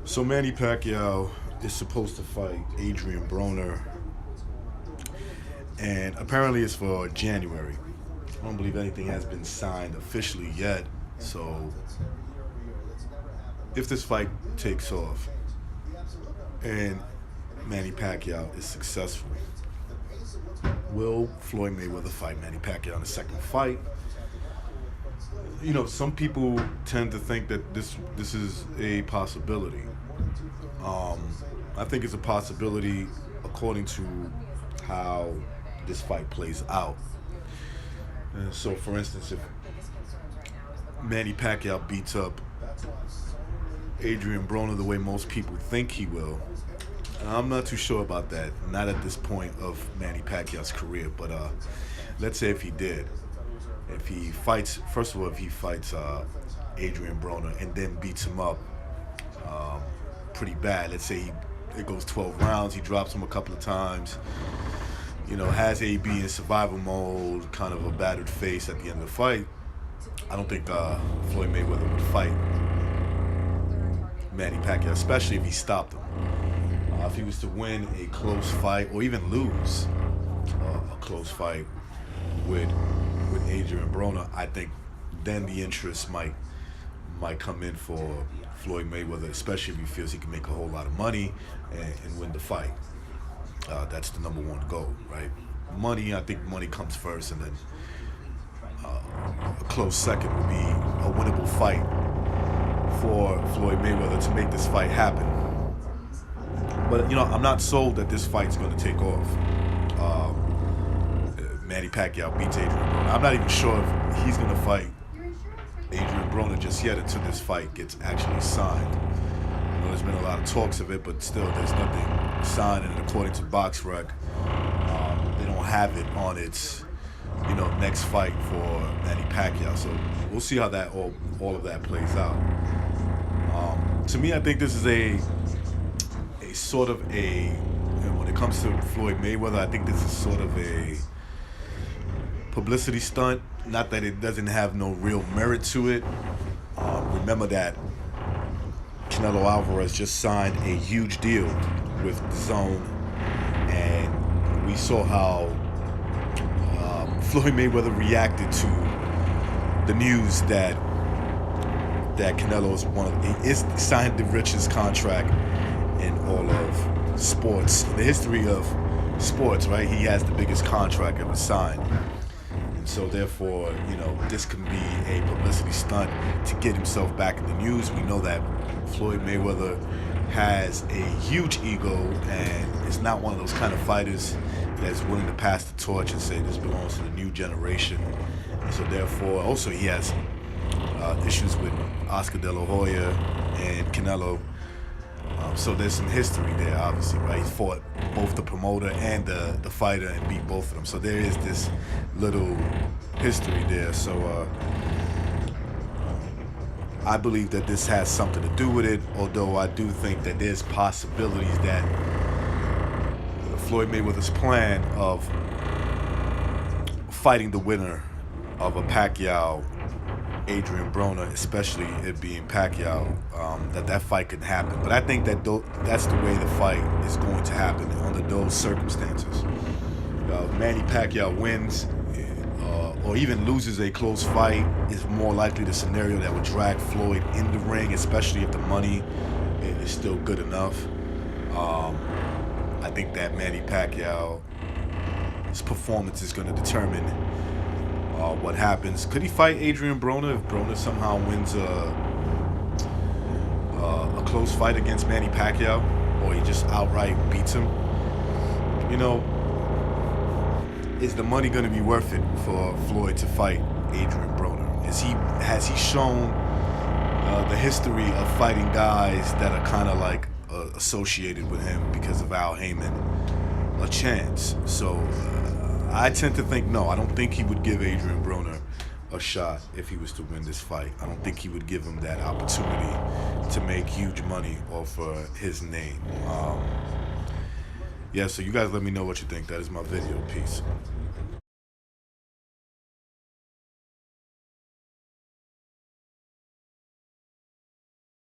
So Manny Pacquiao is supposed to fight Adrian Broner, and apparently it's for January. I don't believe anything has been signed officially yet. So if this fight takes off and Manny Pacquiao is successful, will Floyd Mayweather fight Manny Pacquiao in the second fight? Some people tend to think that this is a possibility. Um, I think it's a possibility according to how this fight plays out. So, for instance, if Manny Pacquiao beats up Adrian Broner the way most people think he will, I'm not too sure about that. Not at this point of Manny Pacquiao's career, but let's say if he did. If he fights, first of all, if he fights Adrian Broner and then beats him up pretty bad, let's say it goes 12 rounds, he drops him a couple of times, has AB in survival mode, kind of a battered face at the end of the fight, I don't think Floyd Mayweather would fight Manny Pacquiao, especially if he stopped him. If he was to win a close fight or even lose a close fight with Adrian Broner, I think then the interest might come in for Floyd Mayweather, especially if he feels he can make a whole lot of money and win the fight. That's the number one goal, right? Money, I think money comes first, and then a close second would be a winnable fight for Floyd Mayweather to make this fight happen. But I'm not sold that this fight's going to take off. Manny Pacquiao beats Adrian Broner. I'm not even sure if he's going to fight Adrian Broner just yet until this fight gets actually signed. There's been a lot of talks of it, but still, there's nothing signed. And according to BoxRec, they don't have it on its next fight for Manny Pacquiao. So we'll see how that all of that plays out. To me, I think this is a sort of when it comes to Floyd Mayweather, I think this is sort of a publicity stunt. Not that it doesn't have no real merit to it. Remember that Canelo Alvarez just signed a huge deal with DAZN, and we saw how Floyd Mayweather reacted to the news that Canelo is signed the richest contract in all of sports, in the history of sports, right? He has the biggest contract ever signed. And so therefore, this can be a publicity stunt to get himself back in the news. We know that Floyd Mayweather has a huge ego and is not one of those kind of fighters that's willing to pass the torch and say this belongs to the new generation. And so therefore, also he has issues with Oscar De La Hoya and Canelo. So there's some history there, obviously, right? He fought both the promoter and the fighter and beat both of them. So there is this little history there. So I believe that this has something to do with it, although I do think that there's possibilities that Floyd Mayweather's plan of fighting the winner of a Pacquiao Adrian Broner, especially it being Pacquiao, that fight could happen. But I think that that's the way the fight is going to happen under those circumstances. Manny Pacquiao wins or even loses a close fight is more likely the scenario that would drag Floyd in the ring, especially if the money is still good enough. I think that Manny Pacquiao's performance is going to determine what happens. Could he fight Adrian Broner if Broner somehow wins a close fight against Manny Pacquiao, or he just outright beats him? Is the money going to be worth it for Floyd to fight Adrian Broner? Has he shown the history of fighting guys that are kind of like associated with him because of Al Heyman a chance? So I tend to think no. I don't think he would give Adrian Broner a shot if he was to win this fight. I don't think he would give him that opportunity to make huge money off his name. Yeah, so you guys let me know what you think. That is my video. Peace.